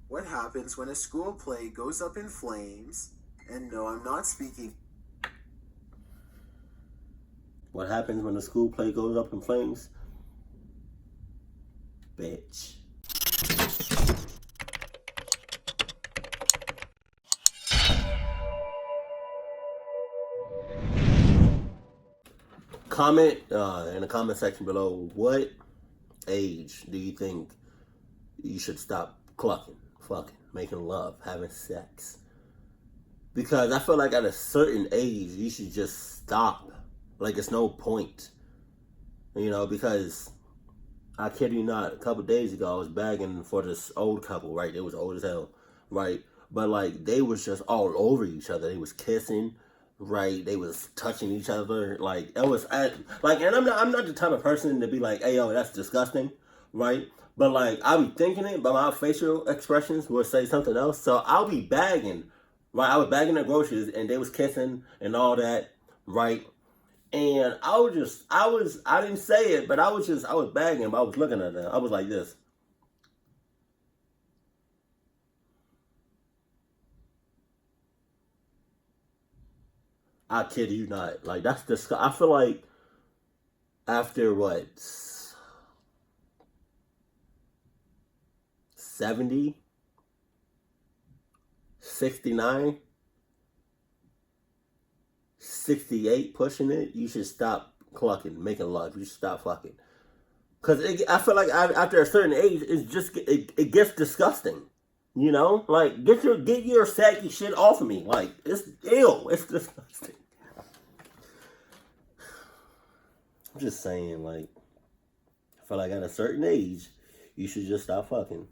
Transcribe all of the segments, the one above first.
What happens when a school play goes up in flames? And no, I'm not speaking. What happens when the school play goes up in flames? Bitch. Comment in the comment section below, what age do you think you should stop clucking, fucking, making love, having sex? Because I feel like at a certain age, you should just stop. Like, it's no point. You know, because I kid you not, a couple days ago, I was bagging for this old couple, right? They was old as hell, right? But, like, they was just all over each other. They was kissing, right? They was touching each other. Like, it was, and I'm not the type of person to be like, hey, yo, that's disgusting, right? But, like, I'll be thinking it, but my facial expressions will say something else. So, I'll be bagging, right? I was bagging their groceries, and they was kissing and all that, right? And I didn't say it, but I was bagging, but I was looking at them. I was like this. I kid you not. Like, that's disgusting. I feel like after what? 70? 69? 68 pushing it, you should stop clucking, making love. You should stop fucking. Because I feel like after a certain age, it gets disgusting. You know? Like, get your saggy shit off of me. Like, it's ill. It's disgusting. I'm just saying, like, I feel like at a certain age, you should just stop fucking.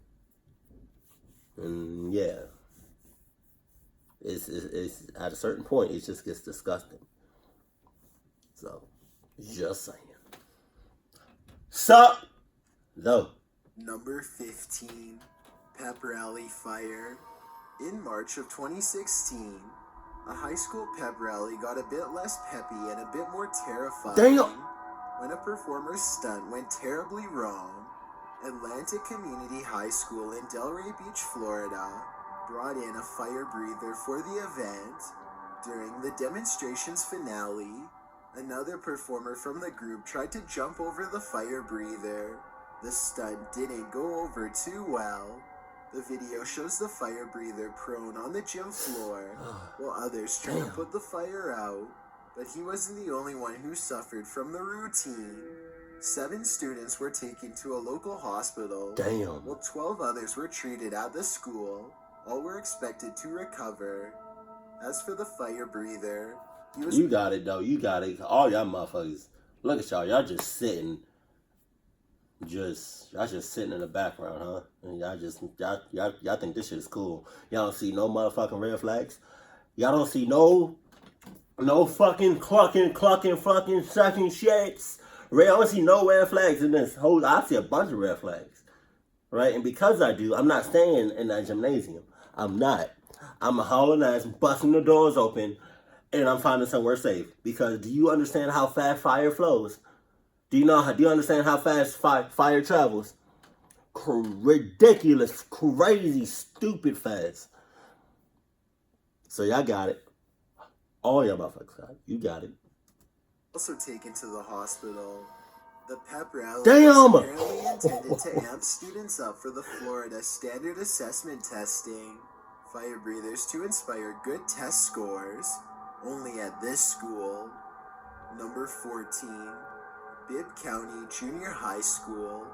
And yeah. It's at a certain point, it just gets disgusting. So, just saying. Sup? Though. Number 15, Pep Rally Fire. In March of 2016, a high school pep rally got a bit less peppy and a bit more terrifying. Damn. When a performer's stunt went terribly wrong. Atlantic Community High School in Delray Beach, Florida, brought in a fire breather for the event. During the demonstration's finale, another performer from the group tried to jump over the fire breather. The stunt didn't go over too well. The video shows the fire breather prone on the gym floor, while others try to put the fire out, but he wasn't the only one who suffered from the routine. 7 students were taken to a local hospital, while 12 others were treated at the school. All were expected to recover. As for the fire breather, you got it though. You got it. All y'all motherfuckers. Look at y'all. Y'all just sitting. Y'all just sitting in the background, huh? And y'all think this shit is cool. Y'all don't see no motherfucking red flags. Y'all don't see no fucking clucking, fucking sucking shits. I don't see no red flags in this whole. I see a bunch of red flags. Right? And because I do, I'm not staying in that gymnasium. I'm not. I'm hauling ass, busting the doors open, and I'm finding somewhere safe. Because do you understand how fast fire flows? Do you understand how fast fire travels? Ridiculous, crazy, stupid fast. So y'all got it. All y'all motherfuckers got it. You got it. Also taken to the hospital. The pep rally was apparently intended to amp students up for the Florida Standard Assessment testing. Fire breathers to inspire good test scores. Only at this school. Number 14, Bibb County Junior High School.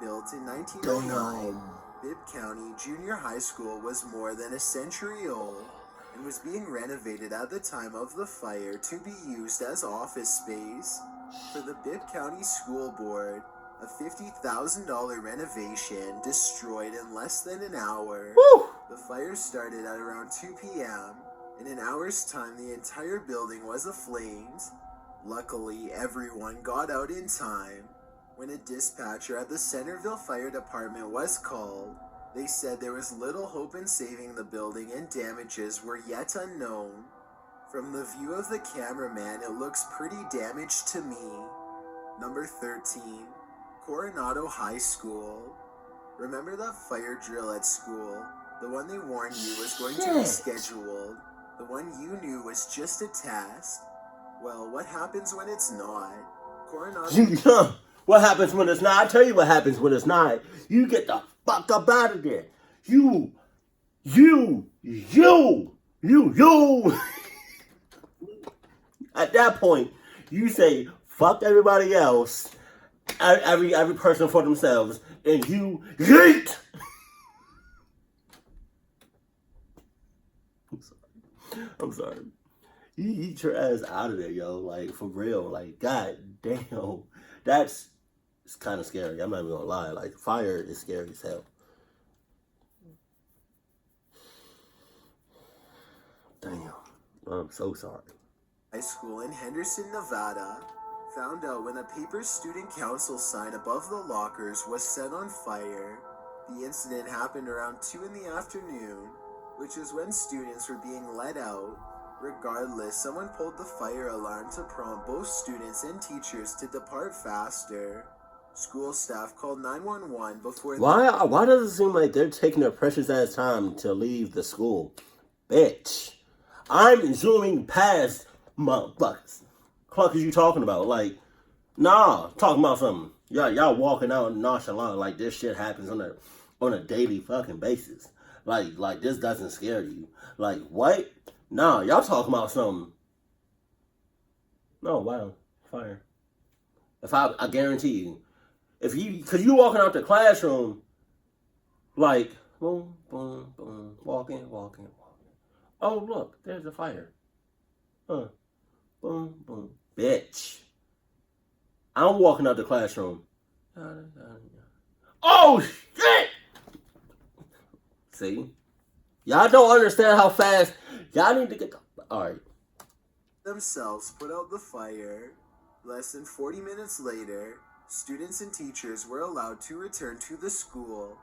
Built in 1909, Bibb County Junior High School was more than a century old and was being renovated at the time of the fire to be used as office space. For the Bibb County School Board, a $50,000 renovation destroyed in less than an hour. Woo! The fire started at around 2 p.m. In an hour's time, the entire building was aflames. Luckily, everyone got out in time. When a dispatcher at the Centerville Fire Department was called, they said there was little hope in saving the building and damages were yet unknown. From the view of the cameraman, it looks pretty damaged to me. Number 13, Coronado High School. Remember that fire drill at school? The one they warned you was going to be scheduled. The one you knew was just a test. Well, what happens when it's not? What happens when it's not? I tell you what happens when it's not. You get the fuck up out of there. You. At that point, you say, fuck everybody else, every person for themselves, and you yeet. I'm sorry. You eat your ass out of there, yo. Like, for real. Like, god damn. It's kind of scary. I'm not even gonna lie. Like, fire is scary as hell. Damn. I'm so sorry. High school in Henderson, Nevada, found out when a paper student council sign above the lockers was set on fire. The incident happened around 2 in the afternoon, which is when students were being let out. Regardless, someone pulled the fire alarm to prompt both students and teachers to depart faster. School staff called 911 before... Why does it seem like they're taking their precious ass time to leave the school? Bitch. I'm zooming past motherfuckers. Fuck is you talking about? Like, nah, talking about something. Y'all walking out nonchalant like this shit happens on a daily fucking basis. Like this doesn't scare you. Like, what? Nah, y'all talking about something. No, wow, fire. I guarantee you, cause you walking out the classroom, like, boom, boom, boom, walking. Oh, look, there's a fire. Boom, boom, bitch. I'm walking out the classroom. Oh, shit! See? Y'all don't understand how fast. Y'all need to get the... Alright. Themselves put out the fire. Less than 40 minutes later, students and teachers were allowed to return to the school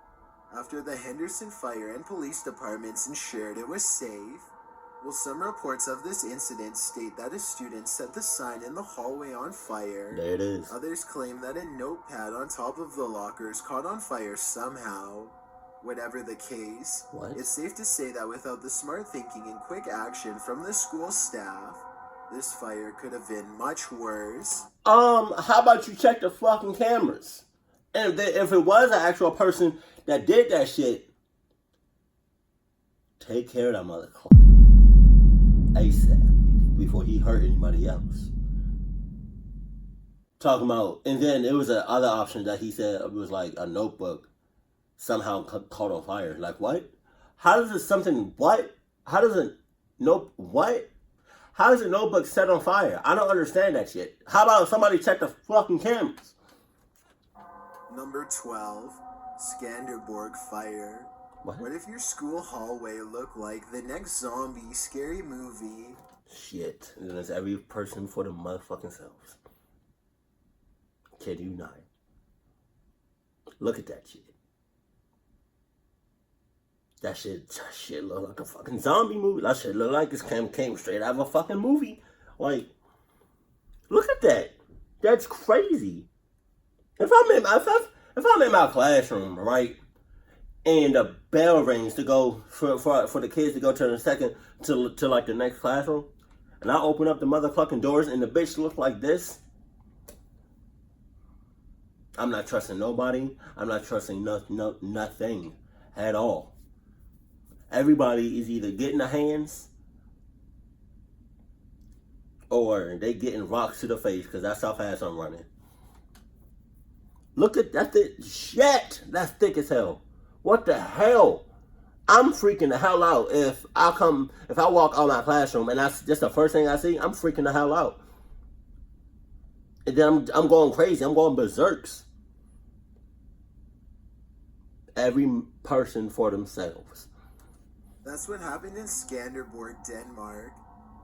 after the Henderson Fire and Police Departments ensured it was safe. Well, some reports of this incident state that a student set the sign in the hallway on fire. There it is. Others claim that a notepad on top of the lockers caught on fire somehow. Whatever the case, it's safe to say that without the smart thinking and quick action from the school staff, this fire could have been much worse. How about you check the fucking cameras? And if it was an actual person that did that shit, take care of that motherfucker ASAP before he hurt anybody else. Talking about, and then it was another option that he said it was like a notebook somehow caught on fire. Like, what? How does it something, what? How does a notebook set on fire? I don't understand that shit. How about somebody check the fucking cameras? Number 12, Skanderborg fire. What if your school hallway looked like the next zombie scary movie? Shit. And then it's every person for the motherfucking selves. Kid you not. Look at that shit. That shit look like a fucking zombie movie. That shit look like this came straight out of a fucking movie. Like, look at that. That's crazy. If I'm in my classroom, right, and the bell rings to go for the kids to go to the second to like the next classroom, and I open up the motherfucking doors and the bitch looks like this, I'm not trusting nobody. I'm not trusting nothing at all. Everybody is either getting the hands or they getting rocks to the face because that's how fast I'm running. Look at that shit. That's thick as hell. What the hell? I'm freaking the hell out if I walk out of my classroom and that's just the first thing I see. I'm freaking the hell out. And then I'm going crazy. I'm going berserks. Every person for themselves. That's what happened in Skanderborg, Denmark,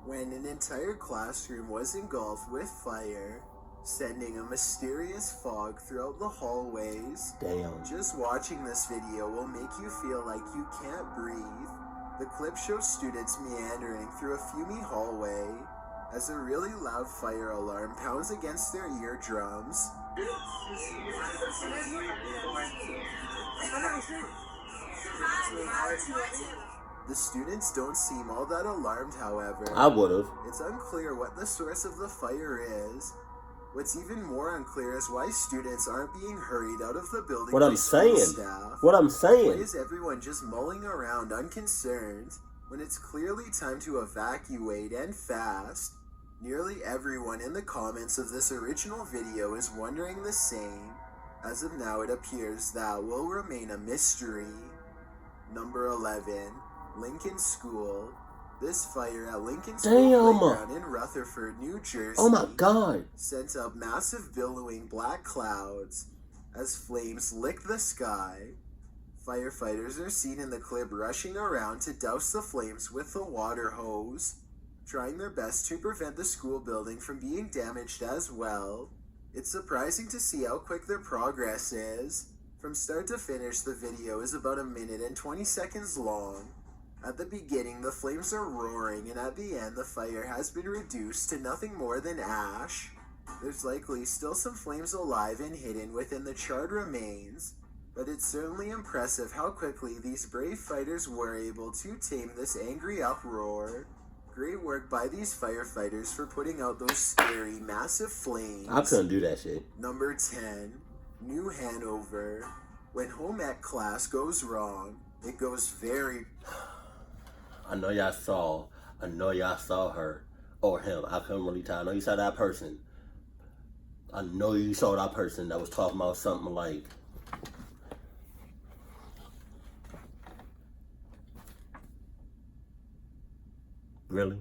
when an entire classroom was engulfed with fire, sending a mysterious fog throughout the hallways. Damn. Just watching this video will make you feel like you can't breathe. The clip shows students meandering through a fumy hallway as a really loud fire alarm pounds against their eardrums. The students don't seem all that alarmed, however. I would've. It's unclear what the source of the fire is. What's even more unclear is why students aren't being hurried out of the building. What I'm saying. What I'm saying. Why is everyone just mulling around unconcerned when it's clearly time to evacuate and fast? Nearly everyone in the comments of this original video is wondering the same. As of now, it appears that will remain a mystery. Number 11, Lincoln School. This fire at Lincoln School Playground in Rutherford, New Jersey, oh my God, sent up massive billowing black clouds as flames lick the sky. Firefighters are seen in the clip rushing around to douse the flames with the water hose, trying their best to prevent the school building from being damaged as well. It's surprising to see how quick their progress is. From start to finish, the video is about 1 minute and 20 seconds long. At the beginning, the flames are roaring, and at the end, the fire has been reduced to nothing more than ash. There's likely still some flames alive and hidden within the charred remains, but it's certainly impressive how quickly these brave fighters were able to tame this angry uproar. Great work by these firefighters for putting out those scary, massive flames. I couldn't do that shit. Number 10, New Hanover. When home ec class goes wrong, it goes very... I know y'all saw her or him. I couldn't really tell. I know you saw that person. I know you saw that person that was talking about something like, really?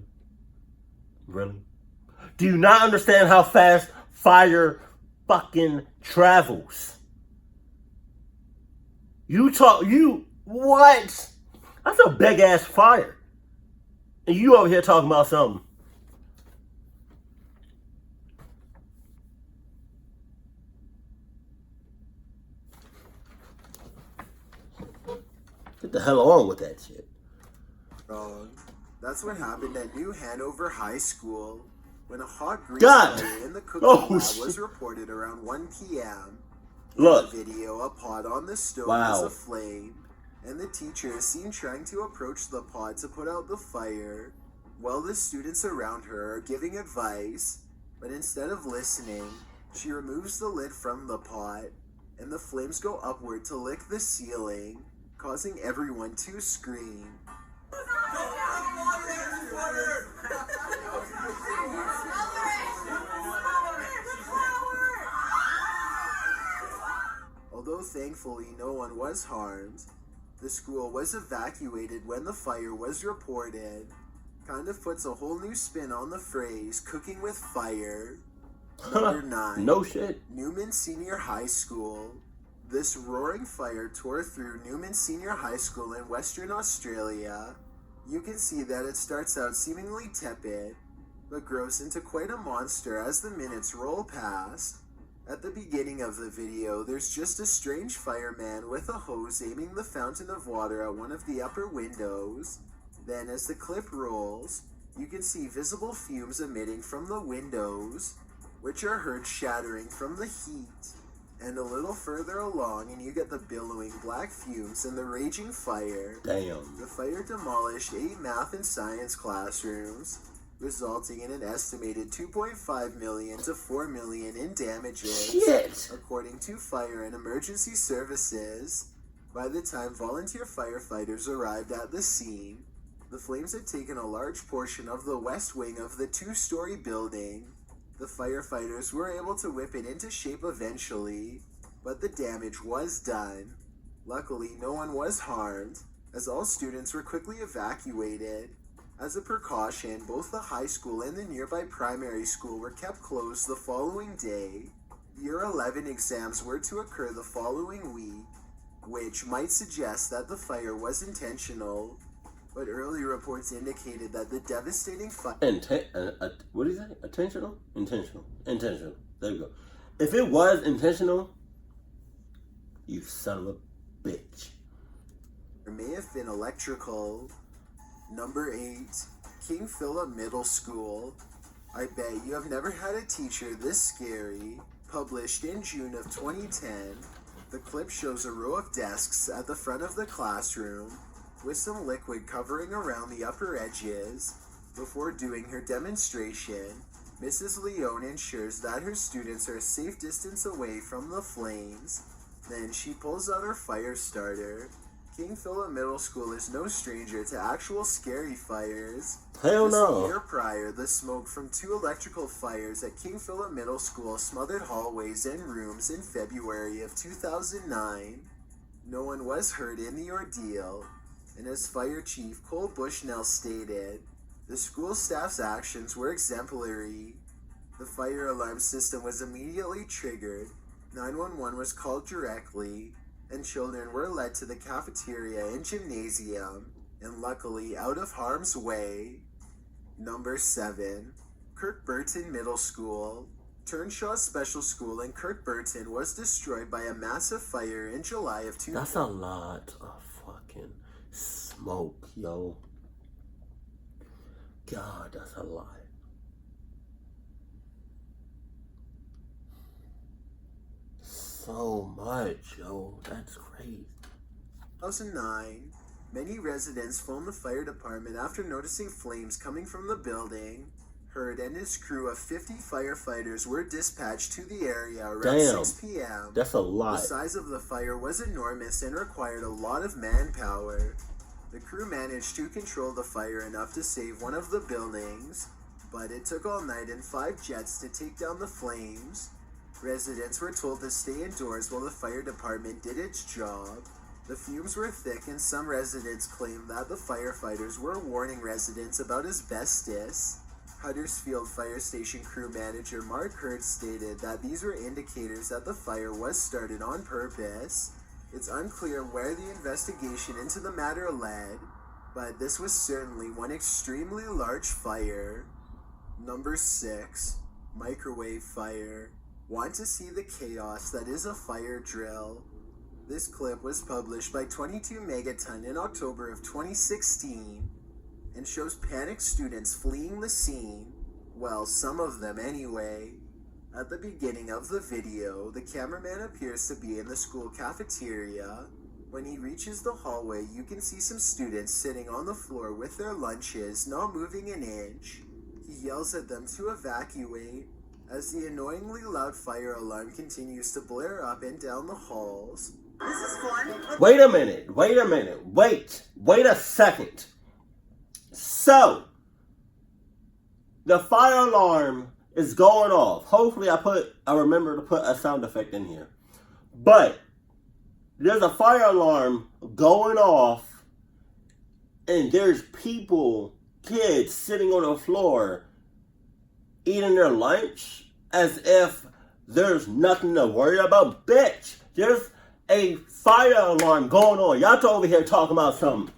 Do you not understand how fast fire fucking travels? What? That's a big ass fire. And you over here talking about something. Get the hell on with that shit. Wrong. That's what happened at New Hanover High School when a hot grease God. fire in the cooking lab was reported around 1 p.m. Look. In the video, a pot on the stove Wow. is aflame, and the teacher is seen trying to approach the pot to put out the fire, while the students around her are giving advice, but instead of listening, she removes the lid from the pot, and the flames go upward to lick the ceiling, causing everyone to scream. Although thankfully no one was harmed, the school was evacuated when the fire was reported. Kind of puts a whole new spin on the phrase cooking with fire. Number 9. No shit. Newman Senior High School. This roaring fire tore through Newman Senior High School in Western Australia. You can see that it starts out seemingly tepid, but grows into quite a monster as the minutes roll past. At the beginning of the video, there's just a strange fireman with a hose aiming the fountain of water at one of the upper windows. Then, as the clip rolls, you can see visible fumes emitting from the windows, which are heard shattering from the heat. And a little further along, and you get the billowing black fumes and the raging fire. Damn. The fire demolished 8 math and science classrooms, resulting in an estimated $2.5 million to $4 million in damages. Shit. According to Fire and Emergency Services. By the time volunteer firefighters arrived at the scene, the flames had taken a large portion of the west wing of the 2-story building. The firefighters were able to whip it into shape eventually, but the damage was done. Luckily, no one was harmed, as all students were quickly evacuated. As a precaution, both the high school and the nearby primary school were kept closed the following day. Year 11 exams were to occur the following week, which might suggest that the fire was intentional, but early reports indicated that the devastating fire... What do you say? Intentional? Intentional. There you go. If it was intentional, you son of a bitch. There may have been electrical. Number 8, King Phillip Middle School. I bet you have never had a teacher this scary. Published in June of 2010. The clip shows a row of desks at the front of the classroom with some liquid covering around the upper edges. Before doing her demonstration, Mrs. Leone ensures that her students are a safe distance away from the flames. Then she pulls out her fire starter. King Phillip Middle School is no stranger to actual scary fires. Hell Just no. a year prior, the smoke from 2 electrical fires at King Phillip Middle School smothered hallways and rooms in February of 2009. No one was hurt in the ordeal, and as Fire Chief Cole Bushnell stated, the school staff's actions were exemplary. The fire alarm system was immediately triggered, 911 was called directly, and children were led to the cafeteria and gymnasium, and luckily out of harm's way. Number 7. Kirk Burton Middle School. Turnshaw Special School in Kirk Burton was destroyed by a massive fire in July of 2000. That's a lot of fucking smoke, yo. God, that's a lot. So much, yo. That's crazy. 2009, many residents phoned the fire department after noticing flames coming from the building. Hurd and his crew of 50 firefighters were dispatched to the area around 6 p.m. That's a lot. The size of the fire was enormous and required a lot of manpower. The crew managed to control the fire enough to save one of the buildings, but it took all night and 5 jets to take down the flames. Residents were told to stay indoors while the fire department did its job. The fumes were thick, and some residents claimed that the firefighters were warning residents about asbestos. Huddersfield Fire Station crew manager Mark Hurd stated that these were indicators that the fire was started on purpose. It's unclear where the investigation into the matter led, but this was certainly one extremely large fire. Number 6. Microwave fire. Want to see the chaos that is a fire drill? This clip was published by 22 Megaton in October of 2016 and shows panicked students fleeing the scene. Well, some of them anyway. At the beginning of the video, the cameraman appears to be in the school cafeteria. When he reaches the hallway, you can see some students sitting on the floor with their lunches, not moving an inch. He yells at them to evacuate as the annoyingly loud fire alarm continues to blare up and down the halls. This is fun. Wait a minute. Wait a second. So, the fire alarm is going off. Hopefully I remember to put a sound effect in here. But there's a fire alarm going off, and there's people, kids, sitting on the floor eating their lunch as if there's nothing to worry about. Bitch, there's a fire alarm going on. Y'all over here talking about something.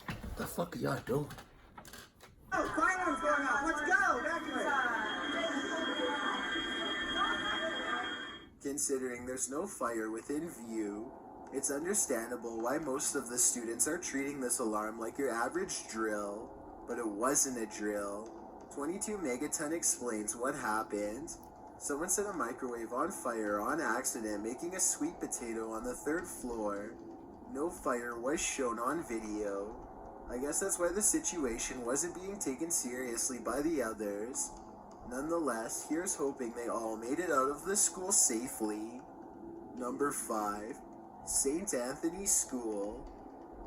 What the fuck are y'all doing? Oh, fire alarm's going off. Let's go. Considering there's no fire within view, it's understandable why most of the students are treating this alarm like your average drill, but it wasn't a drill. 22 Megaton explains what happened. Someone set a microwave on fire on accident, making a sweet potato on the 3rd floor. No fire was shown on video. I guess that's why the situation wasn't being taken seriously by the others. Nonetheless, here's hoping they all made it out of the school safely. Number 5. St. Anthony's School.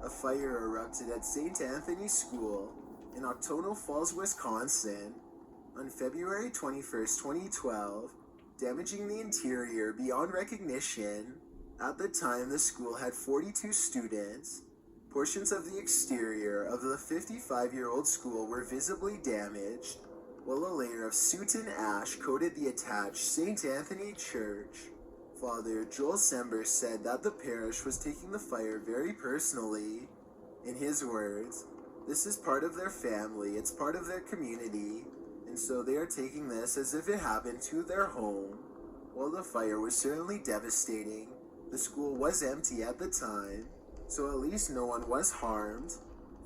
A fire erupted at St. Anthony's School in Octono Falls, Wisconsin on February 21st, 2012, damaging the interior beyond recognition. At the time, the school had 42 students. Portions of the exterior of the 55-year-old school were visibly damaged, while a layer of soot and ash coated the attached St. Anthony Church. Father Joel Sember said that the parish was taking the fire very personally. In his words, "This is part of their family, it's part of their community, and so they are taking this as if it happened to their home." While the fire was certainly devastating, the school was empty at the time, so at least no one was harmed.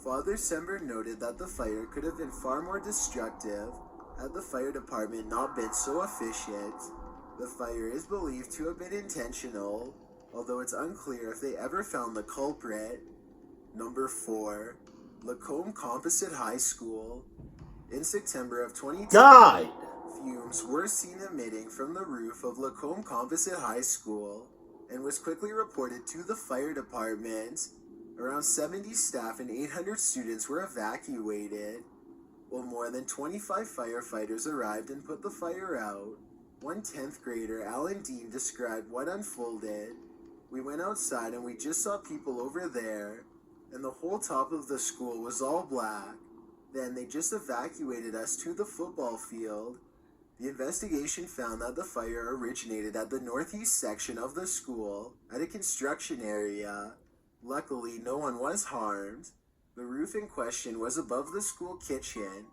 Father Sember noted that the fire could have been far more destructive had the fire department not been so efficient. The fire is believed to have been intentional, although it's unclear if they ever found the culprit. Number 4. Lacombe Composite High School. In September of 2010, fumes were seen emitting from the roof of Lacombe Composite High School and was quickly reported to the fire department. Around 70 staff and 800 students were evacuated, while more than 25 firefighters arrived and put the fire out. One 10th grader, Alan Dean, described what unfolded. "We went outside and we just saw people over there, and the whole top of the school was all black. Then they just evacuated us to the football field." The investigation found that the fire originated at the northeast section of the school at a construction area. Luckily, no one was harmed. The roof in question was above the school kitchen,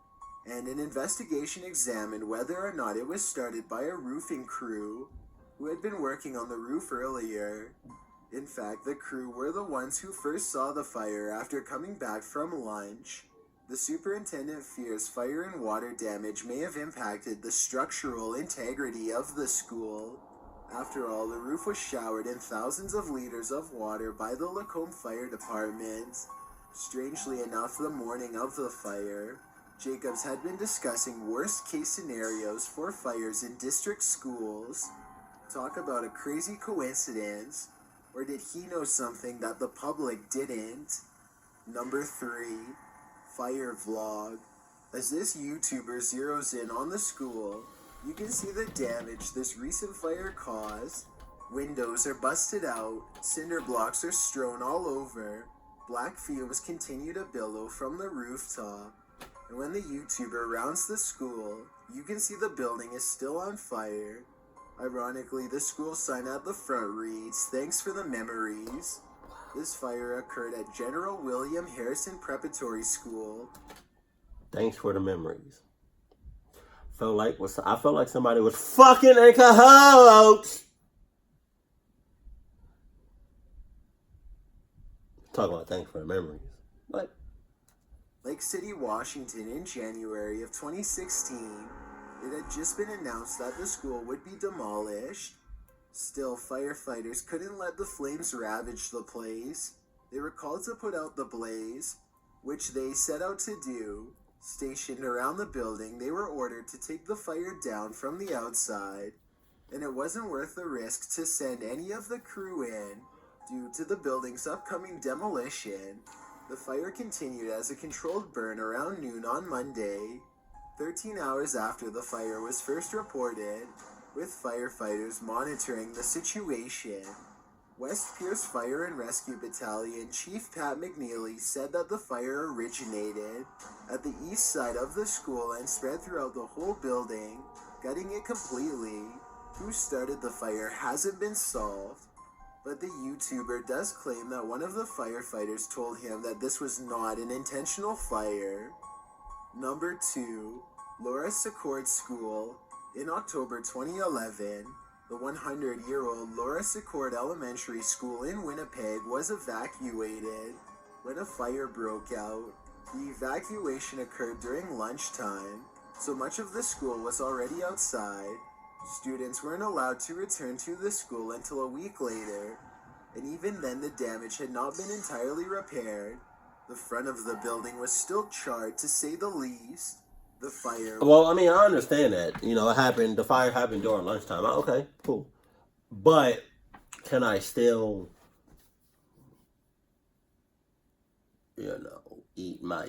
and an investigation examined whether or not it was started by a roofing crew who had been working on the roof earlier. In fact, the crew were the ones who first saw the fire after coming back from lunch. The superintendent fears fire and water damage may have impacted the structural integrity of the school. After all, the roof was showered in thousands of liters of water by the Lacombe Fire Department. Strangely enough, the morning of the fire, Jacobs had been discussing worst-case scenarios for fires in district schools. Talk about a crazy coincidence, or did he know something that the public didn't? Number 3. Fire Vlog. As this YouTuber zeroes in on the school, you can see the damage this recent fire caused. Windows are busted out, cinder blocks are strewn all over, black fumes continue to billow from the rooftop, and when the YouTuber rounds the school, you can see the building is still on fire. Ironically, the school sign at the front reads, "Thanks for the memories." This fire occurred at General William Harrison Preparatory School. Thanks for the memories. I felt like somebody was fucking in cahoots. Talk about thanks for the memories. What? Lake City, Washington, in January of 2016, it had just been announced that the school would be demolished. Still, firefighters couldn't let the flames ravage the place. They were called to put out the blaze, which they set out to do. Stationed around the building, they were ordered to take the fire down from the outside, and it wasn't worth the risk to send any of the crew in due to the building's upcoming demolition. The fire continued as a controlled burn around noon on Monday, 13 hours after the fire was first reported, with firefighters monitoring the situation. West Pierce Fire and Rescue Battalion Chief Pat McNeely said that the fire originated at the east side of the school and spread throughout the whole building, gutting it completely. Who started the fire hasn't been solved, but the YouTuber does claim that one of the firefighters told him that this was not an intentional fire. Number 2, Laura Secord School. In October 2011, the 100-year-old Laura Secord Elementary School in Winnipeg was evacuated when a fire broke out. The evacuation occurred during lunchtime, so much of the school was already outside. Students weren't allowed to return to the school until a week later, and even then the damage had not been entirely repaired. The front of the building was still charred, to say the least. The fire. Well, I mean, I understand that. You know, it happened. The fire happened during lunchtime. Okay, cool. But can I still, eat my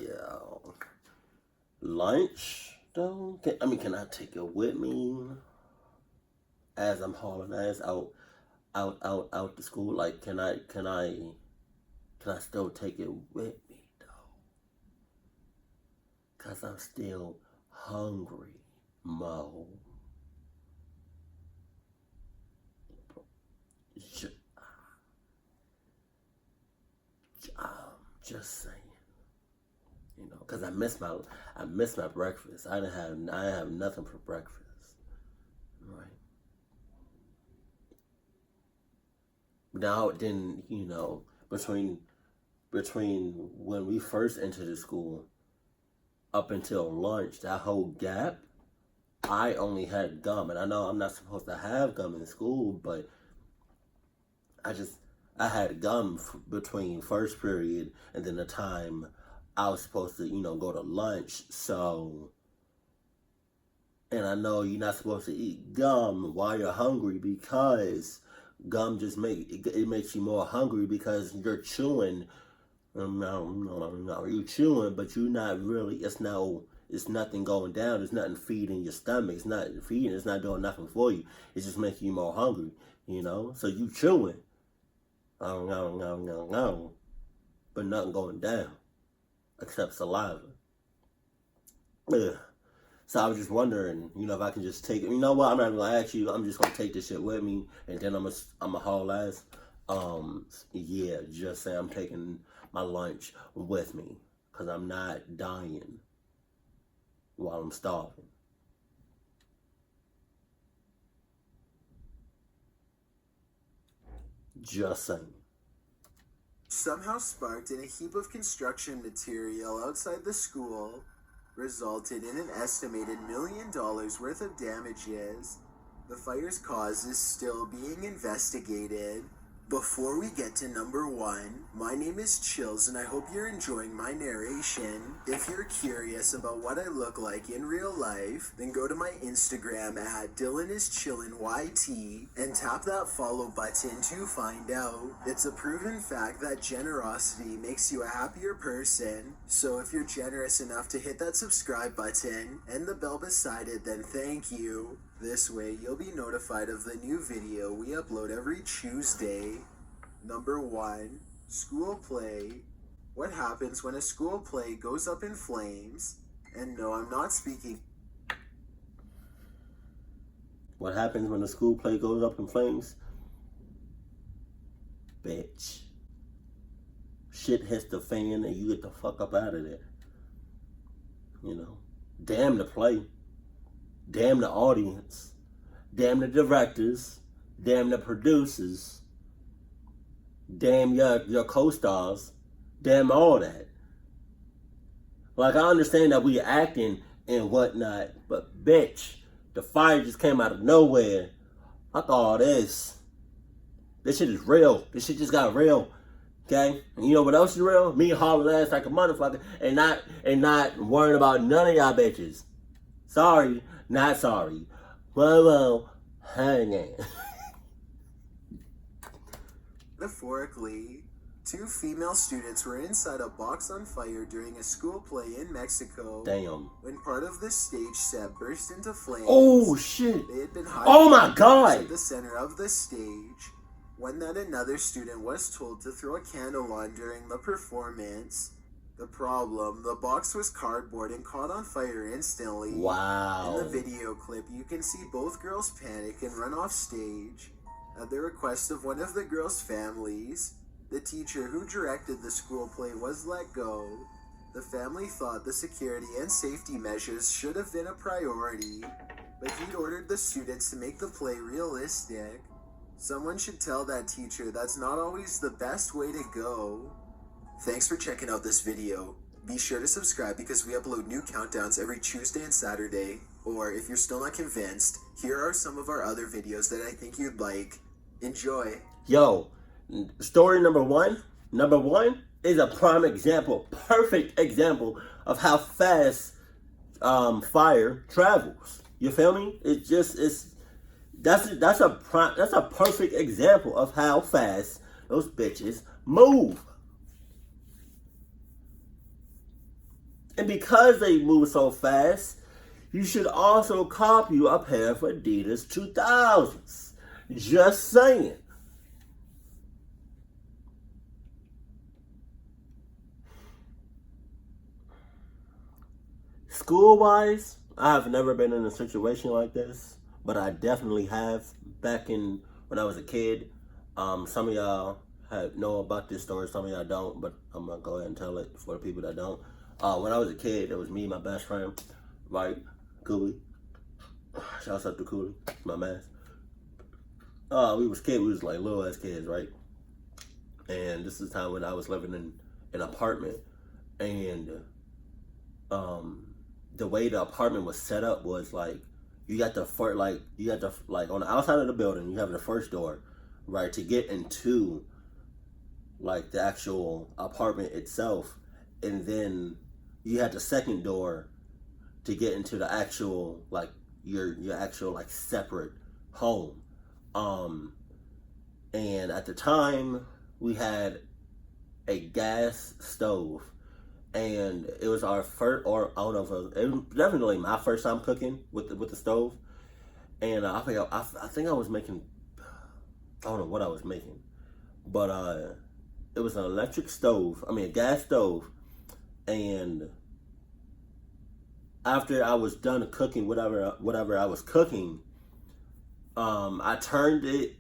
lunch though? Can I take it with me as I'm hauling ass out to school? Like, can I still take it with me though? Cause I'm still hungry, Mo. Just saying, cause I miss my breakfast. I didn't have nothing for breakfast, right? Now then, between when we first entered the school up until lunch, that whole gap, I only had gum, and I know I'm not supposed to have gum in school, but I had gum between first period and then the time I was supposed to, go to lunch. So, and I know you're not supposed to eat gum while you're hungry because gum just makes you more hungry because you're chewing. You're chewing, but you're not really. It's nothing going down. There's nothing feeding your stomach. It's not feeding. It's not doing nothing for you. It's just making you more hungry. So you chewing. No, but nothing going down except saliva. Ugh. So I was just wondering, if I can just take it. You know what? I'm not even gonna ask you. I'm just gonna take this shit with me, and then I'm a haul ass. Yeah, just say I'm taking my lunch with me because I'm not dying while I'm starving. Just saying. Somehow sparked in a heap of construction material outside the school, resulted in an estimated $1 million worth of damages. The fire's cause is still being investigated. Before we get to number 1, my name is Chills and I hope you're enjoying my narration. If you're curious about what I look like in real life, then go to my Instagram at DylanIsChillinYT and tap that follow button to find out. It's a proven fact that generosity makes you a happier person, so if you're generous enough to hit that subscribe button and the bell beside it, then thank you. This way, you'll be notified of the new video we upload every Tuesday. Number 1, school play. What happens when a school play goes up in flames? And no, I'm not speaking. What happens when a school play goes up in flames? Bitch. Shit hits the fan and you get the fuck up out of there. Damn the play. Damn the audience. Damn the directors. Damn the producers. Damn your co-stars. Damn all that. Like, I understand that we acting and whatnot, but bitch, the fire just came out of nowhere. I thought, this shit is real. This shit just got real. Okay? And you know what else is real? Me hauling ass like a motherfucker and not worrying about none of y'all bitches. Sorry. Not sorry. Well, hang on. Metaphorically, 2 female students were inside a box on fire during a school play in Mexico. Damn. When part of the stage set burst into flames. Oh, shit. They had been Oh, my God. at the center of the stage. When that another student was told to throw a candle on during the performance. The problem, the box was cardboard and caught on fire instantly. Wow. In the video clip, you can see both girls panic and run off stage. At the request of one of the girls' families, the teacher who directed the school play was let go. The family thought the security and safety measures should have been a priority, but he'd ordered the students to make the play realistic. Someone should tell that teacher that's not always the best way to go. Thanks for checking out this video. Be sure to subscribe because we upload new countdowns every Tuesday and Saturday. Or if you're still not convinced, here are some of our other videos that I think you'd like. Enjoy. Yo, story number one is a prime example, perfect example of how fast fire travels. You feel me? That's a perfect example of how fast those bitches move. And because they move so fast, you should also cop you a pair of Adidas 2000s. Just saying. School-wise, I have never been in a situation like this, but I definitely have back in when I was a kid. Some of y'all know about this story, some of y'all don't, but I'm gonna go ahead and tell it for the people that don't. When I was a kid, it was me and my best friend, right? Cooley. Shouts out to Cooley, my man. We was like little ass kids, right? And this is the time when I was living in an apartment, and the way the apartment was set up was like you got the on the outside of the building you have the first door, right, to get into like the actual apartment itself, and then you had the second door to get into the actual like your actual like separate home. And at the time we had a gas stove, and it was our first, or I don't know, it was definitely my first time cooking with the stove. And I think I was making, I don't know what I was making, but it was an electric stove. I mean, a gas stove. And after I was done cooking whatever I was cooking, I turned it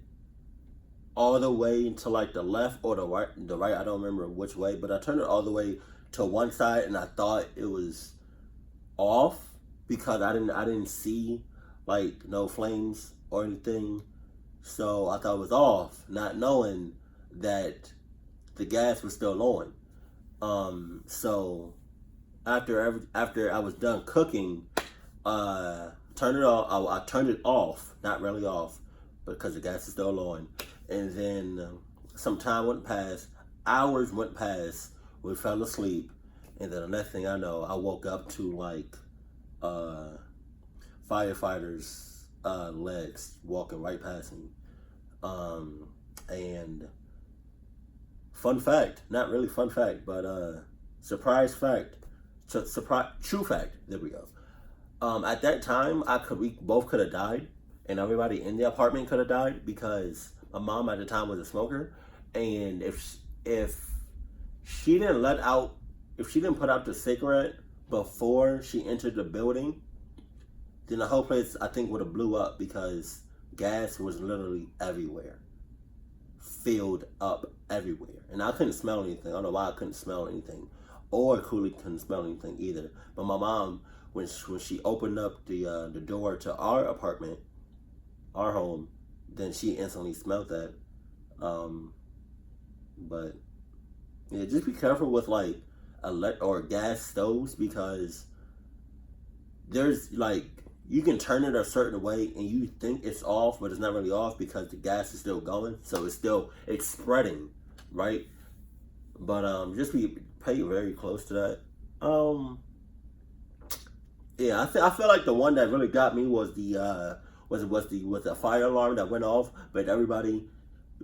all the way to like the left or the right. I don't remember which way, but I turned it all the way to one side, and I thought it was off because I didn't see like no flames or anything, so I thought it was off, not knowing that the gas was still on. So after I was done cooking, turned it off. I turned it off, not really off, because the gas is still on. And then some time went past, hours went past. We fell asleep, and then the next thing I know, I woke up to like firefighters' legs walking right past me. And fun fact, not really fun fact, but surprise fact, true fact. There we go. At that time, we both could have died, and everybody in the apartment could have died because my mom at the time was a smoker, and if she didn't put out the cigarette before she entered the building, then the whole place, I think, would have blew up because gas was literally everywhere. Filled up everywhere. And I couldn't smell anything. I don't know why I couldn't smell anything. Or Cooley couldn't smell anything either. But my mom, when she opened up the door to our apartment, our home, then she instantly smelled that. But yeah, just be careful with like or gas stoves, because there's like, you can turn it a certain way and you think it's off, but it's not really off because the gas is still going, so it's spreading, right? But just pay very close to that. Yeah, I feel like the one that really got me was the fire alarm that went off, but everybody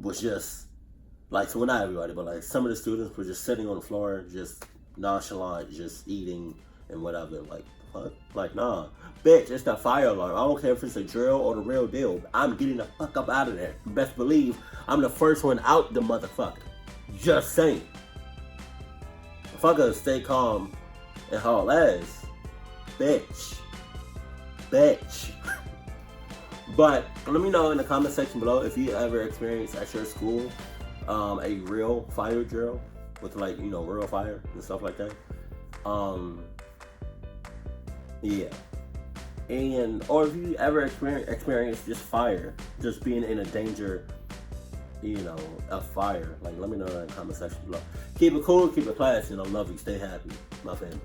was just like, so not everybody, but like some of the students were just sitting on the floor, just nonchalant, just eating and whatever. Like, fuck? Like, nah, bitch, it's the fire alarm. I don't care if it's a drill or the real deal. I'm getting the fuck up out of there. Best believe I'm the first one out the motherfucker. Just saying. If I gotta stay calm and haul ass, bitch. But let me know in the comment section below if you ever experienced at your school a real fire drill with, like, you know, real fire and stuff like that. Yeah. And or if you ever experienced just fire, just being in a danger, you know, of fire, like, let me know in the comment section below. Keep it cool, keep it classy, and I love you. Stay happy, my family.